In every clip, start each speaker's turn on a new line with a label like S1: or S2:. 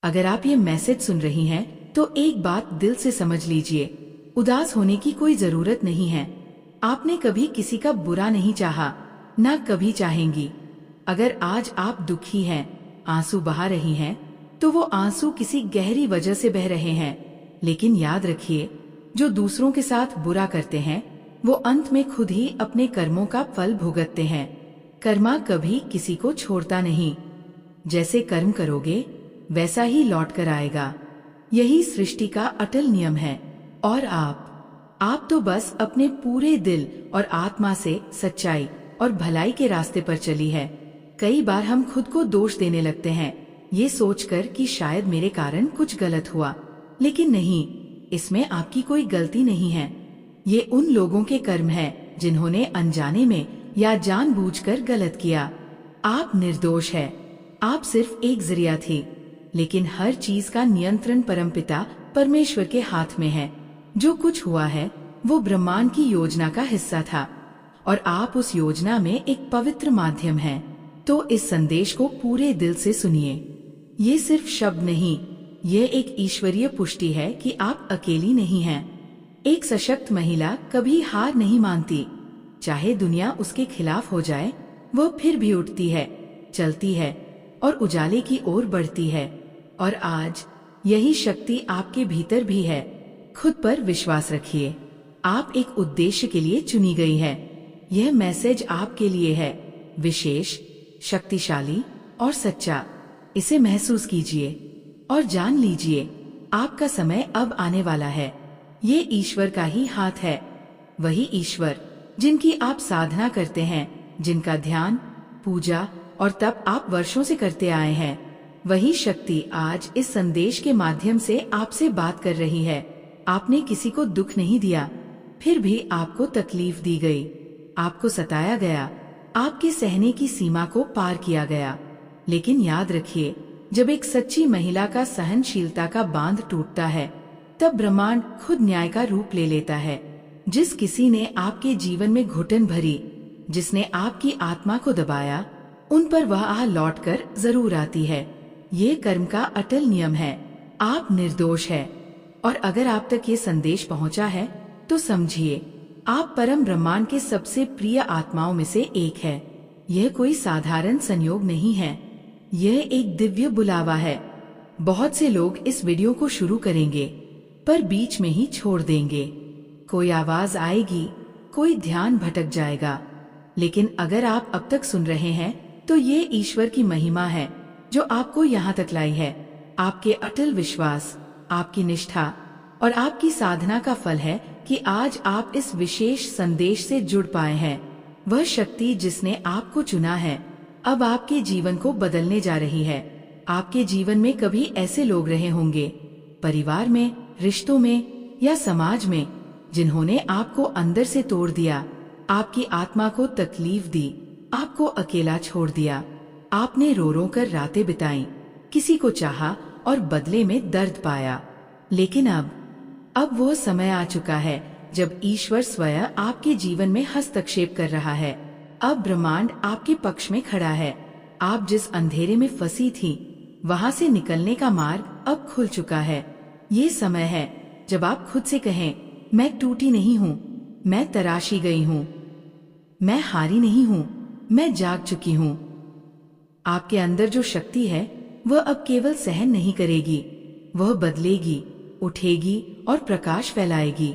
S1: अगर आप ये मैसेज सुन रही हैं तो एक बात दिल से समझ लीजिए, उदास होने की कोई जरूरत नहीं है। आपने कभी किसी का बुरा नहीं चाहा, ना कभी चाहेंगी। अगर आज आप दुखी हैं, आंसू बहा रही हैं, तो वो आंसू किसी गहरी वजह से बह रहे हैं। लेकिन याद रखिए, जो दूसरों के साथ बुरा करते हैं वो अंत में खुद ही अपने कर्मों का फल भुगतते हैं। कर्मा कभी किसी को छोड़ता नहीं। जैसे कर्म करोगे वैसा ही लौट कर आएगा। यही सृष्टि का अटल नियम है। और आप तो बस अपने पूरे दिल और आत्मा से सच्चाई और भलाई के रास्ते पर चली है। कई बार हम खुद को दोष देने लगते हैं, ये सोचकर कि शायद मेरे कारण कुछ गलत हुआ, लेकिन नहीं, इसमें आपकी कोई गलती नहीं है। ये उन लोगों के कर्म है जिन्होंने अनजाने में या जानबूझकर गलत किया। आप निर्दोष है, आप सिर्फ एक जरिया थी। लेकिन हर चीज का नियंत्रण परमपिता परमेश्वर के हाथ में है। जो कुछ हुआ है वो ब्रह्मांड की योजना का हिस्सा था, और आप उस योजना में एक पवित्र माध्यम हैं। तो इस संदेश को पूरे दिल से सुनिए। ये सिर्फ शब्द नहीं, ये एक ईश्वरीय पुष्टि है कि आप अकेली नहीं हैं। एक सशक्त महिला कभी हार नहीं मानती। चाहे दुनिया उसके खिलाफ हो जाए, वह फिर भी उठती है, चलती है और उजाले की ओर बढ़ती है। और आज यही शक्ति आपके भीतर भी है। खुद पर विश्वास रखिए। आप एक उद्देश्य के लिए चुनी गई है। यह मैसेज आपके लिए है, विशेष, शक्तिशाली और सच्चा। इसे महसूस कीजिए और जान लीजिए, आपका समय अब आने वाला है। ये ईश्वर का ही हाथ है। वही ईश्वर जिनकी आप साधना करते हैं, जिनका ध्यान, पूजा और तप आप वर्षों से करते आए हैं, वही शक्ति आज इस संदेश के माध्यम से आपसे बात कर रही है। आपने किसी को दुख नहीं दिया, फिर भी आपको तकलीफ दी गई, आपको सताया गया, आपके सहने की सीमा को पार किया गया। लेकिन याद रखिए, जब एक सच्ची महिला का सहनशीलता का बांध टूटता है, तब ब्रह्मांड खुद न्याय का रूप ले लेता है। जिस किसी ने आपके जीवन में घुटन भरी, जिसने आपकी आत्मा को दबाया, उन पर वह आह लौटकर जरूर आती है। ये कर्म का अटल नियम है। आप निर्दोष है, और अगर आप तक ये संदेश पहुंचा है तो समझिए, आप परम ब्रह्मांड के सबसे प्रिय आत्माओं में से एक है। यह कोई साधारण संयोग नहीं है, यह एक दिव्य बुलावा है। बहुत से लोग इस वीडियो को शुरू करेंगे पर बीच में ही छोड़ देंगे। कोई आवाज आएगी, कोई ध्यान भटक जाएगा। लेकिन अगर आप अब तक सुन रहे हैं तो ये ईश्वर की महिमा है जो आपको यहाँ तक लाई है। आपके अटल विश्वास, आपकी निष्ठा और आपकी साधना का फल है कि आज आप इस विशेष संदेश से जुड़ पाए हैं। वह शक्ति जिसने आपको चुना है अब आपके जीवन को बदलने जा रही है। आपके जीवन में कभी ऐसे लोग रहे होंगे, परिवार में, रिश्तों में या समाज में, जिन्होंने आपको अंदर से तोड़ दिया, आपकी आत्मा को तकलीफ दी, आपको अकेला छोड़ दिया। आपने रो रो कर रातें बिताई, किसी को चाहा और बदले में दर्द पाया। लेकिन अब वो समय आ चुका है जब ईश्वर स्वयं आपके जीवन में हस्तक्षेप कर रहा है। अब ब्रह्मांड आपके पक्ष में खड़ा है। आप जिस अंधेरे में फंसी थी, वहाँ से निकलने का मार्ग अब खुल चुका है। ये समय है जब आप खुद से कहें, मैं टूटी नहीं हूँ, मैं तराशी गई हूँ, मैं हारी नहीं हूँ, मैं जाग चुकी हूँ। आपके अंदर जो शक्ति है वह अब केवल सहन नहीं करेगी, वह बदलेगी, उठेगी और प्रकाश फैलाएगी।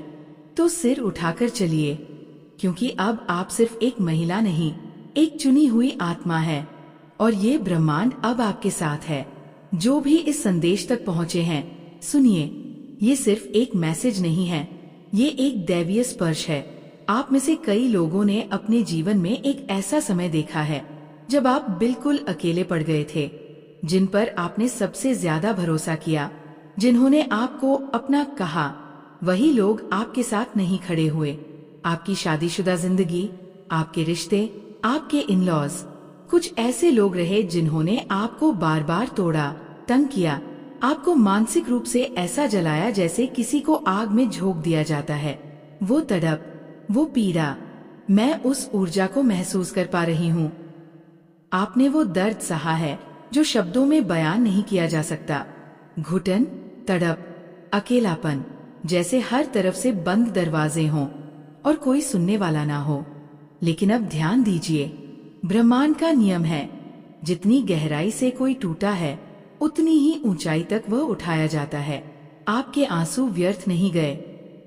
S1: तो सिर उठाकर चलिए, क्योंकि अब आप सिर्फ एक महिला नहीं, एक चुनी हुई आत्मा है। और ये ब्रह्मांड अब आपके साथ है। जो भी इस संदेश तक पहुँचे हैं, सुनिए, ये सिर्फ एक मैसेज नहीं है, ये एक दैवीय स्पर्श है। आप में से कई लोगों ने अपने जीवन में एक ऐसा समय देखा है जब आप बिल्कुल अकेले पड़ गए थे, जिन पर आपने सबसे ज्यादा भरोसा किया, जिन्होंने आपको अपना कहा, वही लोग आपके साथ नहीं खड़े हुए। आपकी शादीशुदा जिंदगी, आपके रिश्ते, आपके इन-लॉज, कुछ ऐसे लोग रहे जिन्होंने आपको बार बार तोड़ा, तंग किया, आपको मानसिक रूप से ऐसा जलाया जैसे किसी को आग में झोंक दिया जाता है। वो तड़प, वो पीड़ा, मैं उस ऊर्जा को महसूस कर पा रही हूँ। आपने वो दर्द सहा है जो शब्दों में बयान नहीं किया जा सकता। घुटन, तड़प, अकेलापन, जैसे हर तरफ से बंद दरवाजे हों और कोई सुनने वाला ना हो। लेकिन अब ध्यान दीजिए, ब्रह्मांड का नियम है, जितनी गहराई से कोई टूटा है उतनी ही ऊंचाई तक वह उठाया जाता है। आपके आंसू व्यर्थ नहीं गए।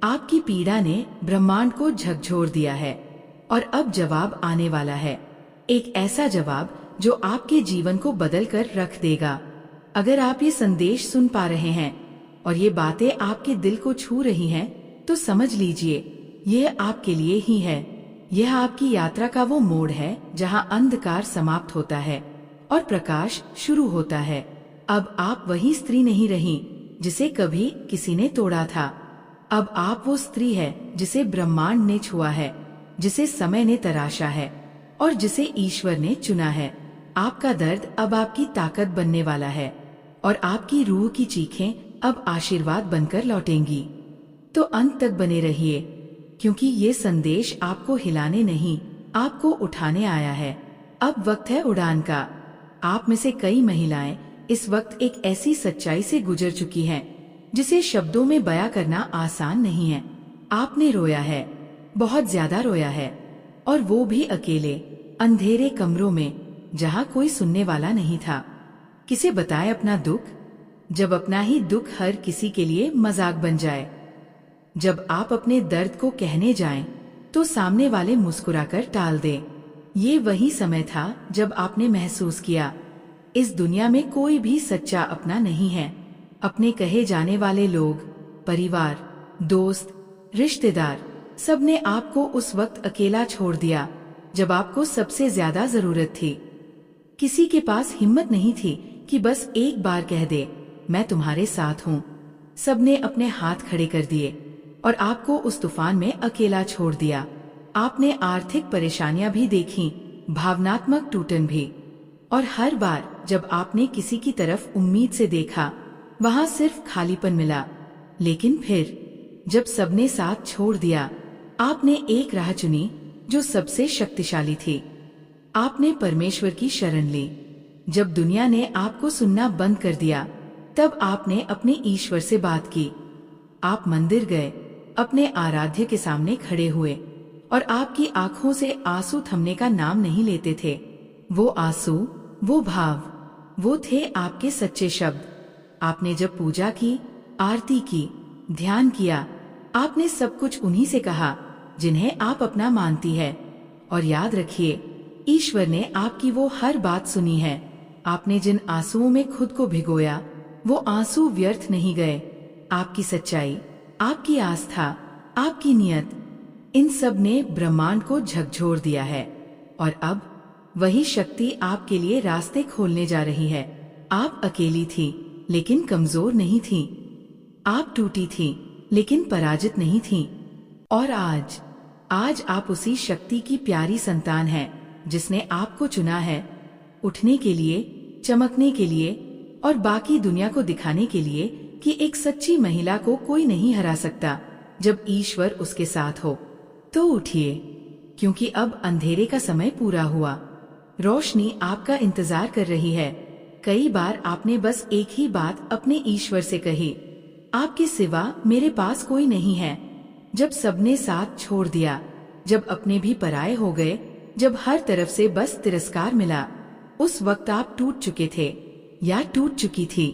S1: आपकी पीड़ा ने ब्रह्मांड को झकझोर दिया है और अब जवाब आने वाला है, एक ऐसा जवाब जो आपके जीवन को बदल कर रख देगा। अगर आप ये संदेश सुन पा रहे हैं और ये बातें आपके दिल को छू रही हैं, तो समझ लीजिए यह आपके लिए ही है। यह आपकी यात्रा का वो मोड़ है जहां अंधकार समाप्त होता है और प्रकाश शुरू होता है। अब आप वही स्त्री नहीं रही जिसे कभी किसी ने तोड़ा था। अब आप वो स्त्री है जिसे ब्रह्मांड ने छुआ है, जिसे समय ने तराशा है और जिसे ईश्वर ने चुना है। आपका दर्द अब आपकी ताकत बनने वाला है और आपकी रूह की चीखें अब आशीर्वाद बनकर लौटेंगी। तो अंत तक बने रहिए, क्योंकि ये संदेश आपको हिलाने नहीं, आपको उठाने आया है। अब वक्त है उड़ान का। आप में से कई महिलाएं इस वक्त एक ऐसी सच्चाई से गुजर चुकी हैं जिसे शब्दों में बयां करना आसान नहीं है। आपने रोया है, बहुत ज्यादा रोया है, और वो भी अकेले, अंधेरे कमरों में जहां कोई सुनने वाला नहीं था। किसे बताए अपना दुख, जब अपना ही दुख हर किसी के लिए मजाक बन जाए। जब आप अपने दर्द को कहने जाएं, तो सामने वाले मुस्कुराकर टाल दें। ये वही समय था जब आपने महसूस किया, इस दुनिया में कोई भी सच्चा अपना नहीं है। अपने कहे जाने वाले लोग, परिवार, दोस्त, रिश्तेदार, सबने आपको उस वक्त अकेला छोड़ दिया जब आपको सबसे ज्यादा जरूरत थी। किसी के पास हिम्मत नहीं थी कि बस एक बार कह दे, मैं तुम्हारे साथ हूँ। सबने अपने हाथ खड़े कर दिए और आपको उस तूफान में अकेला छोड़ दिया। आपने आर्थिक परेशानियां भी देखी, भावनात्मक टूटन भी, और हर बार जब आपने किसी की तरफ उम्मीद से देखा, वहां सिर्फ खालीपन मिला। लेकिन फिर जब सबने साथ छोड़ दिया, आपने एक राह चुनी जो सबसे शक्तिशाली थी। आपने परमेश्वर की शरण ली। जब दुनिया ने आपको सुनना बंद कर दिया, तब आपने अपने ईश्वर से बात की। आप मंदिर गए, अपने आराध्य के सामने खड़े हुए और आपकी आंखों से आंसू थमने का नाम नहीं लेते थे। वो आंसू, वो भाव, वो थे आपके सच्चे शब्द। आपने जब पूजा की, आरती की, ध्यान किया, आपने सब कुछ उन्हीं से कहा जिन्हें आप अपना मानती है। और याद रखिए, ईश्वर ने आपकी वो हर बात सुनी है। आपने जिन आंसुओं में खुद को भिगोया, वो आंसू व्यर्थ नहीं गए। आपकी सच्चाई, आपकी आस्था, आपकी नियत, इन सब ने ब्रह्मांड को झकझोर दिया है। और अब वही शक्ति आपके लिए रास्ते खोलने जा रही है। आप अकेली थी, लेकिन कमजोर नहीं थी। आप टूटी थी, लेकिन पराजित नहीं थी। और आज आप उसी शक्ति की प्यारी संतान हैं, जिसने आपको चुना है, उठने के लिए, चमकने के लिए और बाकी दुनिया को दिखाने के लिए कि एक सच्ची महिला को कोई नहीं हरा सकता जब ईश्वर उसके साथ हो। तो उठिए, क्योंकि अब अंधेरे का समय पूरा हुआ। रोशनी आपका इंतजार कर रही है। कई बार आपने बस एक ही बात अपने ईश्वर से कही, आपके सिवा मेरे पास कोई नहीं है। जब सबने साथ छोड़ दिया, जब अपने भी पराये हो गए, जब हर तरफ से बस तिरस्कार मिला, उस वक्त आप टूट चुके थे या टूट चुकी थी।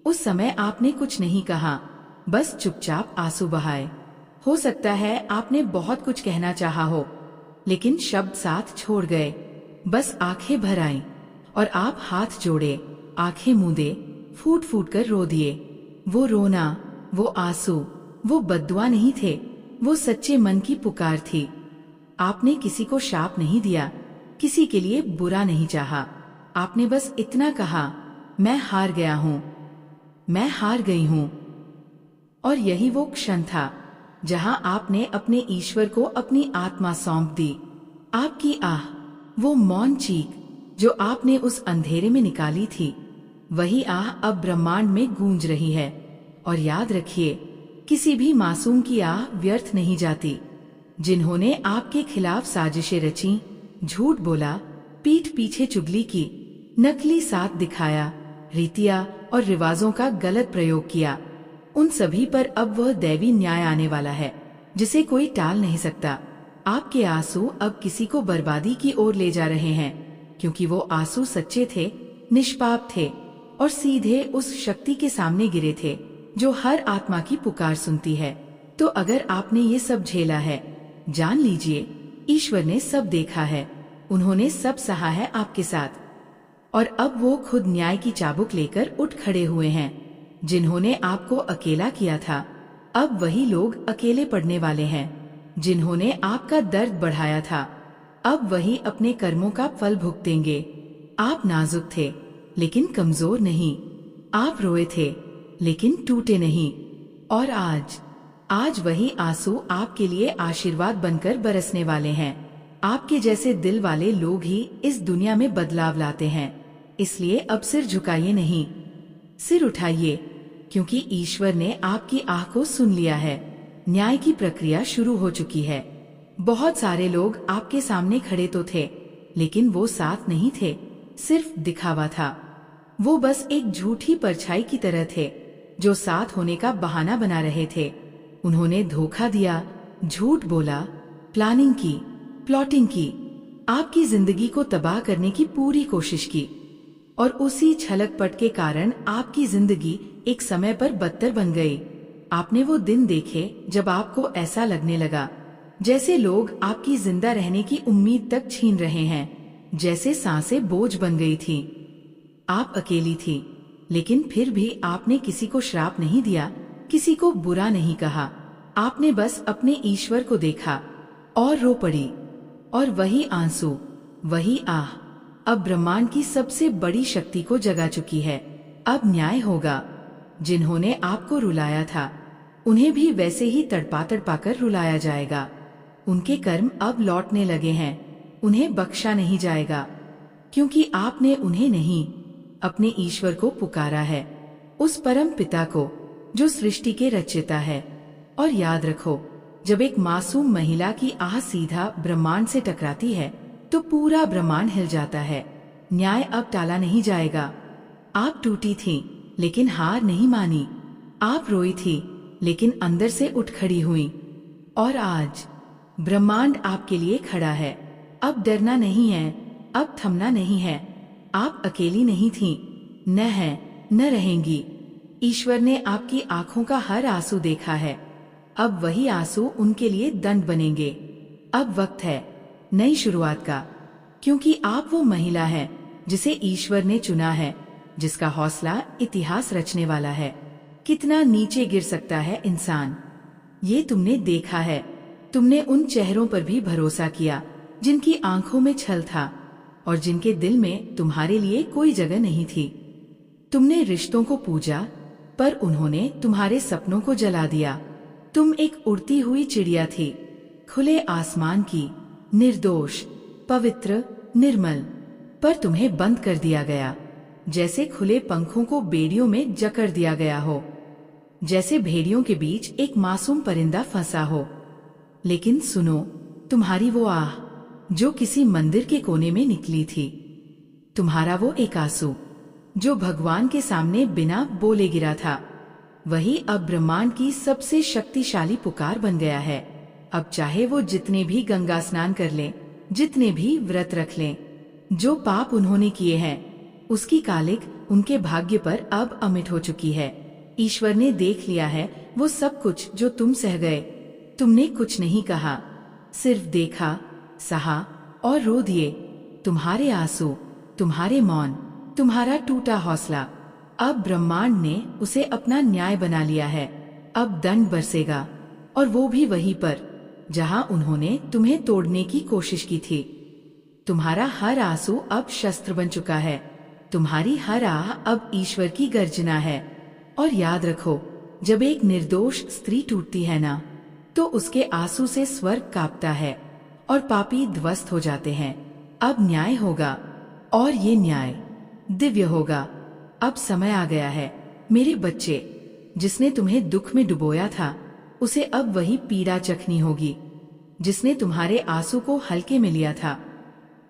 S1: उस समय आपने कुछ नहीं कहा, बस चुपचाप आंसू बहाए। हो सकता है आपने बहुत कुछ कहना चाहा हो, लेकिन शब्द साथ छोड़ गए। बस आंखें भर आईं और आप हाथ जोड़े, आंखें मूंदे, फूट फूट कर रो दिए। वो रोना, वो आंसू, वो बद्दुआ नहीं थे, वो सच्चे मन की पुकार थी। आपने किसी को शाप नहीं दिया, किसी के लिए बुरा नहीं चाहा। आपने बस इतना कहा, मैं हार गया हूँ, मैं हार गई हूँ। और यही वो क्षण था जहां आपने अपने ईश्वर को अपनी आत्मा सौंप दी। आपकी आह, वो मौन चीख जो आपने उस अंधेरे में निकाली थी, वही आह अब ब्रह्मांड में गूंज रही है। और याद रखिए, किसी भी मासूम की आह व्यर्थ नहीं जाती। जिन्होंने आपके खिलाफ साजिशें रची, झूठ बोला, पीठ पीछे चुगली की, नकली साथ दिखाया, रीतियां और रिवाजों का गलत प्रयोग किया, उन सभी पर अब वह दैवी न्याय आने वाला है जिसे कोई टाल नहीं सकता। आपके आंसू अब किसी को बर्बादी की ओर ले जा रहे हैं, क्योंकि वो आंसू सच्चे थे, निष्पाप थे और सीधे उस शक्ति के सामने गिरे थे जो हर आत्मा की पुकार सुनती है। तो अगर आपने ये सब झेला है, जान लीजिए ईश्वर ने सब देखा है, उन्होंने सब सहा है आपके साथ, और अब वो खुद न्याय की चाबुक लेकर उठ खड़े हुए हैं। जिन्होंने आपको अकेला किया था, अब वही लोग अकेले पड़ने वाले हैं। जिन्होंने आपका दर्द बढ़ाया था, अब वही अपने कर्मों का फल भुगतेंगे। आप नाजुक थे लेकिन कमजोर नहीं, आप रोए थे लेकिन टूटे नहीं, और आज वही आंसू आपके लिए आशीर्वाद बनकर बरसने वाले हैं। आपके जैसे दिल वाले लोग ही इस दुनिया में बदलाव लाते हैं। इसलिए अब सिर झुकाइए नहीं, सिर उठाइए, क्योंकि ईश्वर ने आपकी आह को सुन लिया है। न्याय की प्रक्रिया शुरू हो चुकी है। बहुत सारे लोग आपके सामने खड़े तो थे, लेकिन वो साथ नहीं थे, सिर्फ दिखावा था। वो बस एक झूठी परछाई की तरह थे जो साथ होने का बहाना बना रहे थे। उन्होंने धोखा दिया, झूठ बोला, प्लानिंग की, प्लॉटिंग की, आपकी जिंदगी को तबाह करने की पूरी कोशिश की, और उसी छलकपट के कारण आपकी जिंदगी एक समय पर बदतर बन गई। आपने वो दिन देखे जब आपको ऐसा लगने लगा जैसे लोग आपकी जिंदा रहने की उम्मीद तक छीन रहे हैं, जैसे सांसें बोझ बन गई थी। आप अकेली थी, लेकिन फिर भी आपने किसी को श्राप नहीं दिया, किसी को बुरा नहीं कहा। आपने बस अपने ईश्वर को देखा और रो पड़ी। और वही आंसू, वही आह अब ब्रह्मांड की सबसे बड़ी शक्ति को जगा चुकी है। अब न्याय होगा। जिन्होंने आपको रुलाया था, उन्हें भी वैसे ही तड़पा तड़पा कर रुलाया जाएगा। उनके कर्म अब लौटने लगे हैं, उन्हें बख्शा नहीं जाएगा, क्योंकि आपने उन्हें नहीं, अपने ईश्वर को पुकारा है, उस परम पिता को जो सृष्टि के रचयिता है। और याद रखो, जब एक मासूम महिला की आह सीधा ब्रह्मांड से टकराती है तो पूरा ब्रह्मांड हिल जाता है। न्याय अब टाला नहीं जाएगा। आप टूटी थीं, लेकिन हार नहीं मानी। आप रोई थी, लेकिन अंदर से उठ खड़ी हुई। और आज ब्रह्मांड आपके लिए खड़ा है। अब डरना नहीं है, अब थमना नहीं है। आप अकेली नहीं थीं, न है, न रहेंगी। ईश्वर ने आपकी आंखों का हर आंसू देखा है। अब वही आंसू उनके लिए दंड बनेंगे। अब वक्त है नई शुरुआत का, क्योंकि आप वो महिला हैं जिसे ईश्वर ने चुना है, जिसका हौसला इतिहास रचने वाला है। कितना नीचे गिर सकता है इंसान, ये तुमने देखा है। तुमने उन चेहरों पर भी भरोसा किया जिनकी आंखों में छल था और जिनके दिल में तुम्हारे लिए कोई जगह नहीं थी। तुमने रिश्तों को पूजा, पर उन्होंने तुम्हारे सपनों को जला दिया। तुम एक उड़ती हुई चिड़िया थी, खुले आसमान की, निर्दोष, पवित्र, निर्मल, पर तुम्हें बंद कर दिया गया, जैसे खुले पंखों को बेड़ियों में जकड़ दिया गया हो, जैसे भेड़ियों के बीच एक मासूम परिंदा फंसा हो। लेकिन सुनो, तुम्हारी वो आह जो किसी मंदिर के कोने में निकली थी, तुम्हारा वो एक आंसू जो भगवान के सामने बिना बोले गिरा था, वही अब ब्रह्मांड की सबसे शक्तिशाली पुकार बन गया है। अब चाहे वो जितने भी गंगा स्नान कर लें, जितने भी व्रत रख लें, जो पाप उन्होंने किए हैं उसकी कालिक उनके भाग्य पर अब अमिट हो चुकी है। ईश्वर ने देख लिया है वो सब कुछ जो तुम सह गए। तुमने कुछ नहीं कहा, सिर्फ देखा, सहा और रो दिए। तुम्हारे आंसू, तुम्हारे मौन, तुम्हारा टूटा हौसला, अब ब्रह्मांड ने उसे अपना न्याय बना लिया है। अब दंड बरसेगा, और वो भी वहीं पर जहां उन्होंने तुम्हें तोड़ने की कोशिश की थी। तुम्हारा हर आंसू अब शस्त्र बन चुका है। तुम्हारी हर आह अब ईश्वर की गर्जना है। और याद रखो, जब एक निर्दोष स्त्री टूटती है ना, तो उसके आंसू से स्वर्ग कांपता है और पापी ध्वस्त हो जाते हैं। अब न्याय होगा, और ये न्याय दिव्य होगा। अब समय आ गया है मेरे बच्चे। जिसने तुम्हें दुख में डुबोया था, उसे अब वही पीड़ा चखनी होगी। जिसने तुम्हारे आंसू को हल्के में लिया था,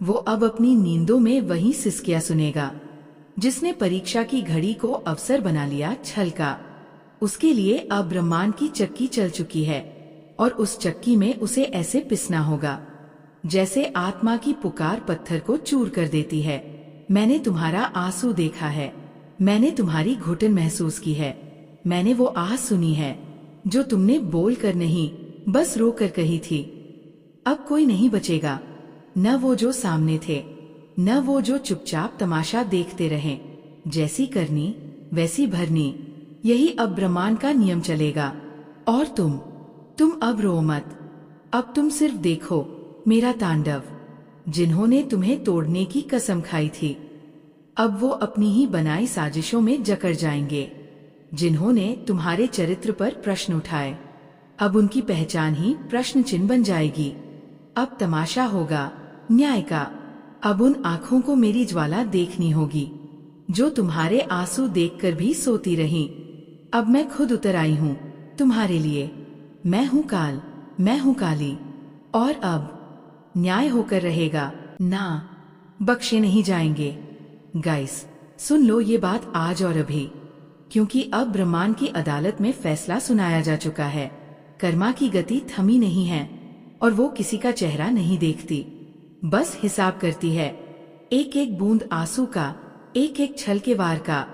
S1: वो अब अपनी नींदों में वही सिसकियां सुनेगा। जिसने परीक्षा की घड़ी को अवसर बना लिया छल का, उसके लिए अब ब्रह्मांड की चक्की चल चुकी है और उस चक्की में उसे ऐसे पिसना होगा जैसे आत्मा की पुकार पत्थर को चूर कर देती है। मैंने तुम्हारा आंसू देखा है, मैंने तुम्हारी घुटन महसूस की है, मैंने वो आह सुनी है जो तुमने बोल कर नहीं बस रो कर कही थी। अब कोई नहीं बचेगा, न वो जो सामने थे, न वो जो चुपचाप तमाशा देखते रहे। जैसी करनी वैसी भरनी, यही अब ब्रह्मांड का नियम चलेगा। और तुम अब रो मत, अब तुम सिर्फ देखो मेरा तांडव। जिन्होंने तुम्हें तोड़ने की कसम खाई थी, अब वो अपनी ही बनाई साजिशों में जकड़ जाएंगे। जिन्होंने तुम्हारे चरित्र पर प्रश्न उठाए, अब उनकी पहचान ही प्रश्न चिन्ह बन जाएगी। अब तमाशा होगा न्याय का, अब उन आँखों को मेरी ज्वाला देखनी होगी जो तुम्हारे आंसू देखकर भी सोती रहीं। अब मैं खुद उतर आई हूँ तुम्हारे लिए, मैं हूँ काल, मैं हूँ काली, और अब न्याय होकर रहेगा ना, बख्शे नहीं जाएंगे। गाइस, सुन लो ये बात आज और अभी, क्योंकि अब ब्रह्मांड की अदालत में फैसला सुनाया जा चुका है। कर्मा की गति थमी नहीं है और वो किसी का चेहरा नहीं देखती, बस हिसाब करती है एक एक बूंद आंसू का, एक एक छल के वार का।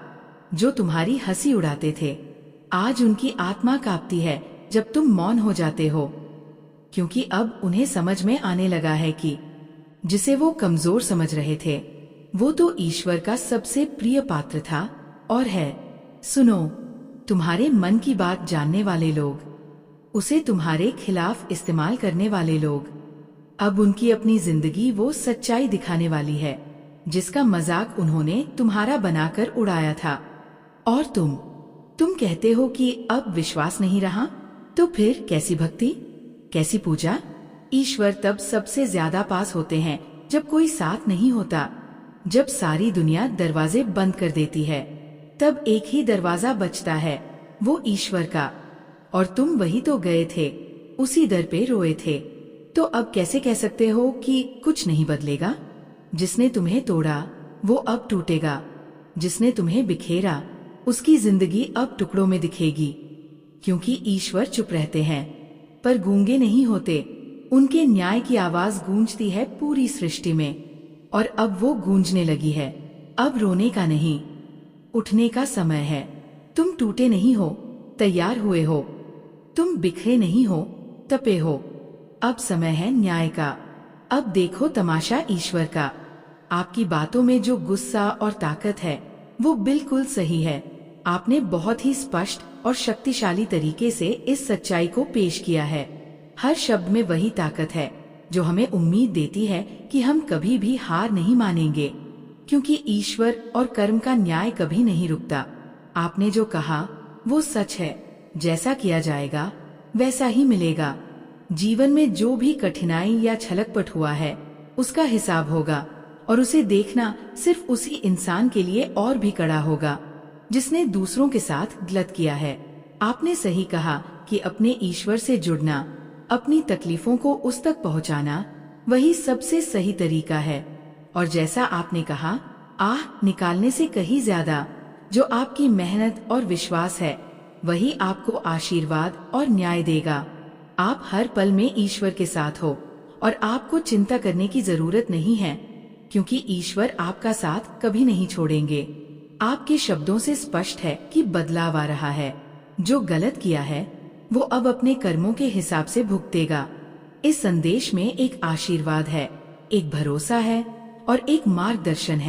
S1: जो तुम्हारी हंसी उड़ाते थे, आज उनकी आत्मा कांपती है जब तुम मौन हो जाते हो, क्योंकि अब उन्हें समझ में आने लगा है कि जिसे वो कमजोर समझ रहे थे, वो तो ईश्वर का सबसे प्रिय पात्र था और है। सुनो, तुम्हारे मन की बात जानने वाले लोग, उसे तुम्हारे खिलाफ इस्तेमाल करने वाले लोग, अब उनकी अपनी जिंदगी वो सच्चाई दिखाने वाली है जिसका मजाक उन्होंने तुम्हारा बनाकर उड़ाया था। और तुम कहते हो कि अब विश्वास नहीं रहा, तो फिर कैसी भक्ति, कैसी पूजा? ईश्वर तब सबसे ज्यादा पास होते हैं जब कोई साथ नहीं होता, जब सारी दुनिया दरवाजे बंद कर देती है, तब एक ही दरवाजा बचता है, वो ईश्वर का। और तुम वही तो गए थे, उसी दर पे रोए थे। तो अब कैसे कह सकते हो कि कुछ नहीं बदलेगा? जिसने तुम्हें तोड़ा वो अब टूटेगा, जिसने तुम्हें बिखेरा उसकी जिंदगी अब टुकड़ों में दिखेगी। क्योंकि ईश्वर चुप रहते हैं पर गूंगे नहीं होते, उनके न्याय की आवाज गूंजती है पूरी सृष्टि में, और अब वो गूंजने लगी है। अब रोने का नहीं, उठने का समय है। तुम टूटे नहीं हो, तैयार हुए हो, तुम बिखरे नहीं हो, तपे हो। अब समय है न्याय का। अब देखो तमाशा ईश्वर का। आपकी बातों में जो गुस्सा और ताकत है वो बिल्कुल सही है। आपने बहुत ही स्पष्ट और शक्तिशाली तरीके से इस सच्चाई को पेश किया है। हर शब्द में वही ताकत है जो हमें उम्मीद देती है कि हम कभी भी हार नहीं मानेंगे, क्योंकि ईश्वर और कर्म का न्याय कभी नहीं रुकता। आपने जो कहा वो सच है, जैसा किया जाएगा वैसा ही मिलेगा। जीवन में जो भी कठिनाई या छलकपट हुआ है उसका हिसाब होगा, और उसे देखना सिर्फ उसी इंसान के लिए और भी कड़ा होगा जिसने दूसरों के साथ गलत किया है। आपने सही कहा कि अपने ईश्वर से जुड़ना, अपनी तकलीफों को उस तक पहुंचाना, वही सबसे सही तरीका है। और जैसा आपने कहा, आह निकालने से कहीं ज्यादा जो आपकी मेहनत और विश्वास है वही आपको आशीर्वाद और न्याय देगा। आप हर पल में ईश्वर के साथ हो और आपको चिंता करने की जरूरत नहीं है, क्योंकि ईश्वर आपका साथ कभी नहीं छोड़ेंगे। आपके शब्दों से स्पष्ट है कि बदलाव आ रहा है। जो गलत किया है वो अब अपने कर्मों के हिसाब से भुगतेगा। इस संदेश में एक आशीर्वाद है, एक भरोसा है और एक मार्गदर्शन है।